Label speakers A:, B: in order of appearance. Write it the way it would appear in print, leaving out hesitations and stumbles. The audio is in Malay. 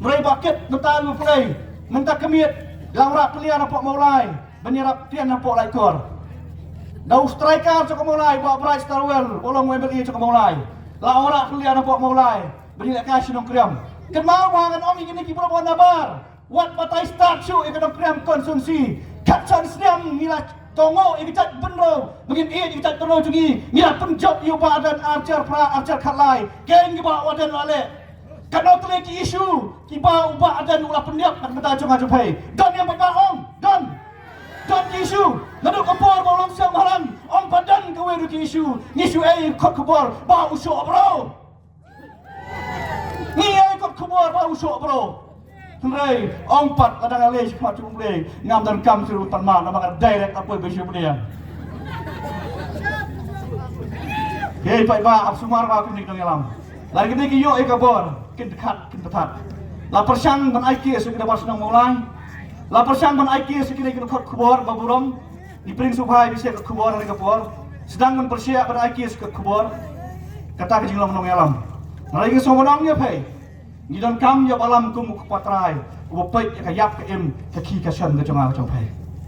A: Berai bakit nutan play. Mentak kemit langrak pelian apa mulai. Menyerap pian apa laikor. Dau striker cok mulai bawa bright starwell. Olong webel cok mulai. Langrak pelian apa mulai. Bernilai kasih nong kriam. Kenal wangan om ini kibra buat nabar. Wat batai start show ikan kriam konsumsi. Kacan snem nilai tongo jaidbynriew. Mungkin ieid jaidbynriew juga. Nilai pynjop iupa dan archer kaei. Geng iba wadan lale. Kalau terleki isu kiba ubah adan ulah pendiap nak benda cung ajupai. Dan yang berkaong dan isu. Lalu kapor bolong siang malam. Om badan kawe ruki isu. Isu kot kapor bau usuk bro. Ni kot kapor bau usuk bro. Henry om pat kadang alih cepat cung boleh. Ngam dan kam suruh tanma nama direct apa besu dia. Hei pai ba absumar ba kuning dong alam. Lagi ni kiyo kapor. Kin dekat, kin tepat. La persang ban aiki sekira basnang mulai. La persang ban aiki sekira kena kubur baburom. Di pring subhai bisa ke kubur hari kapur. Sedang ban persiap ban aiki sekira kubur. Kata ke jinglang nong alam. Lagi somonongnya pay. Ni don kam ya alam kum ku patrai. Upai ka yap ka im ka ki ka shan ka jonga ka pay.